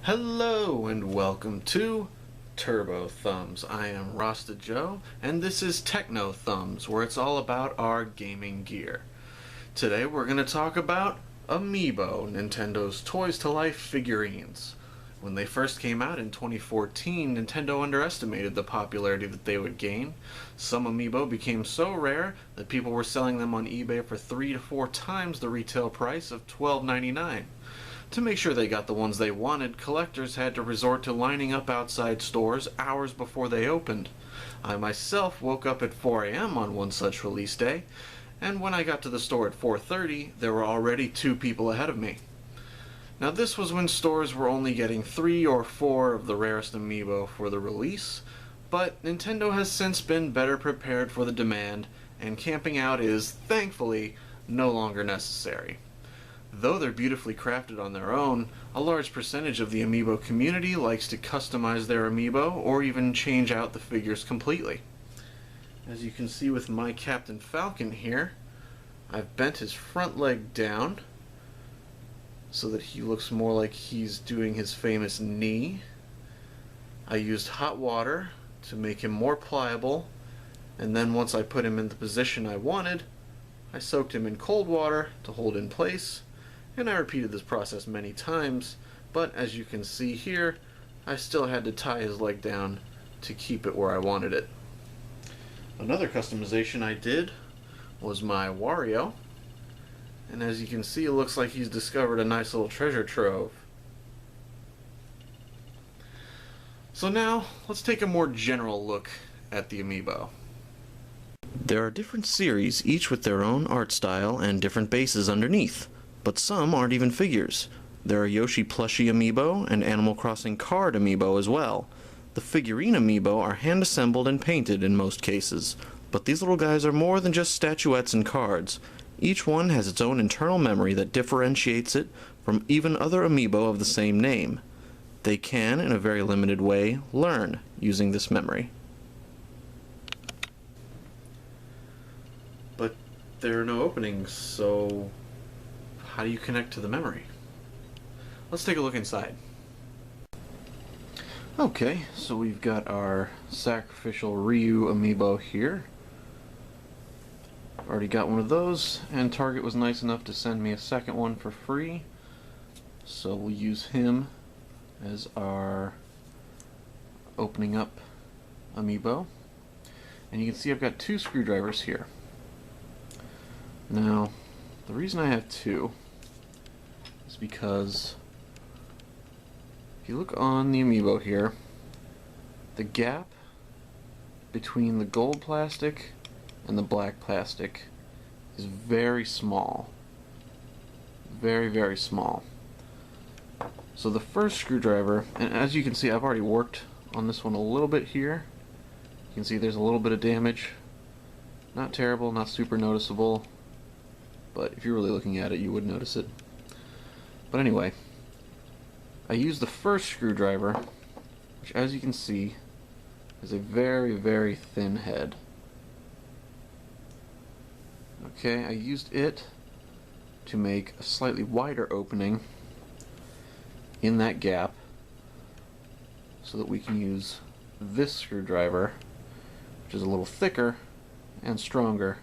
Hello and welcome to Turbo Thumbs. I am Rasta Joe and this is Techno Thumbs, where it's all about our gaming gear. Today we're going to talk about Amiibo, Nintendo's Toys to Life figurines. When they first came out in 2014, Nintendo underestimated the popularity that they would gain. Some Amiibo became so rare that people were selling them on eBay for 3 to 4 times the retail price of $12.99. To make sure they got the ones they wanted, collectors had to resort to lining up outside stores hours before they opened. I myself woke up at 4 a.m. on one such release day, and when I got to the store at 4:30, there were already 2 people ahead of me. Now this was when stores were only getting 3 or 4 of the rarest Amiibo for the release, but Nintendo has since been better prepared for the demand, and camping out is, thankfully, no longer necessary. Though they're beautifully crafted on their own, a large percentage of the Amiibo community likes to customize their Amiibo or even change out the figures completely. As you can see with my Captain Falcon here, I've bent his front leg down so that he looks more like he's doing his famous knee. I used hot water to make him more pliable, and then once I put him in the position I wanted, I soaked him in cold water to hold in place. And I repeated this process many times, but as you can see here, I still had to tie his leg down to keep it where I wanted it. Another customization I did was my Wario, and as you can see, it looks like he's discovered a nice little treasure trove. So now, let's take a more general look at the Amiibo. There are different series, each with their own art style and different bases underneath. But some aren't even figures. There are Yoshi plushie Amiibo and Animal Crossing card Amiibo as well. The figurine Amiibo are hand-assembled and painted in most cases, but these little guys are more than just statuettes and cards. Each one has its own internal memory that differentiates it from even other Amiibo of the same name. They can, in a very limited way, learn using this memory. But there are no openings, so how do you connect to the memory? Let's take a look inside. Okay, so we've got our sacrificial Ryu Amiibo here. Already got one of those, and Target was nice enough to send me a second one for free. So we'll use him as our opening up Amiibo. And you can see I've got 2 screwdrivers here. Now, the reason I have 2 is because if you look on the Amiibo here, the gap between the gold plastic and the black plastic is very small. Very, very small. So the first screwdriver, and as you can see, I've already worked on this one a little bit here. You can see there's a little bit of damage. Not terrible, not super noticeable, but if you're really looking at it, you would notice it. But anyway, I used the first screwdriver, which as you can see is a very, very thin head. Okay, I used it to make a slightly wider opening in that gap so that we can use this screwdriver, which is a little thicker and stronger,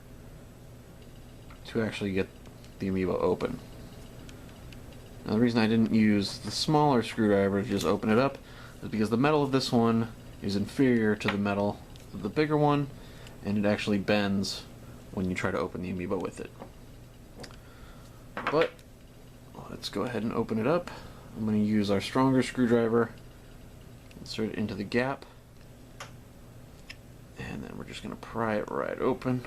to actually get the Amiibo open. Now the reason I didn't use the smaller screwdriver to just open it up is because the metal of this one is inferior to the metal of the bigger one, and it actually bends when you try to open the Amiibo with it. But let's go ahead and open it up. I'm going to use our stronger screwdriver, insert it into the gap, and then we're just going to pry it right open.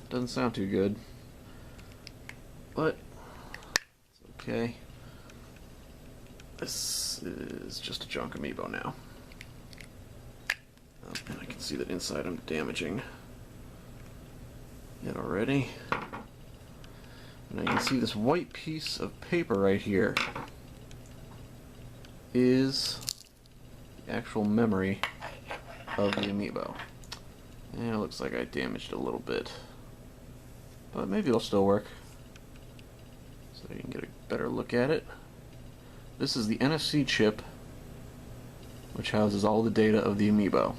Doesn't sound too good, but it's okay. This is just a junk Amiibo now. Oh, and I can see that inside I'm damaging it already. And you can see this white piece of paper right here is the actual memory of the Amiibo. And it looks like I damaged it a little bit, but maybe it'll still work. So so you can get a better look at it. This is the NFC chip, which houses all the data of the Amiibo.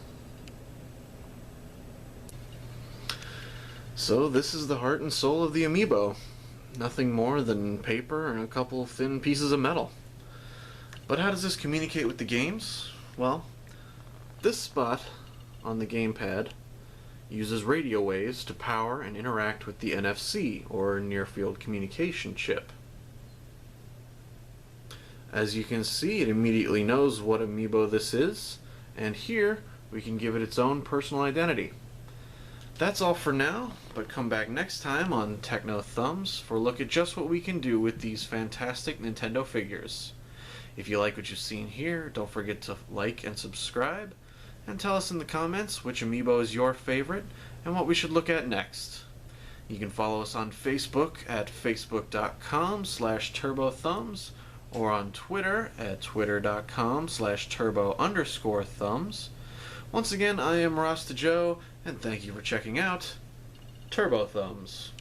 So this is the heart and soul of the Amiibo. Nothing more than paper and a couple thin pieces of metal. But how does this communicate with the games? Well, this spot on the Gamepad uses radio waves to power and interact with the NFC, or Near Field Communication chip. As you can see, it immediately knows what Amiibo this is, and here we can give it its own personal identity. That's all for now, but come back next time on Techno Thumbs for a look at just what we can do with these fantastic Nintendo figures. If you like what you've seen here, don't forget to like and subscribe, and tell us in the comments which Amiibo is your favorite and what we should look at next. You can follow us on Facebook at facebook.com/turbothumbs or on Twitter at twitter.com/turbo_thumbs. Once again, I am Rasta Joe, and thank you for checking out Turbo Thumbs.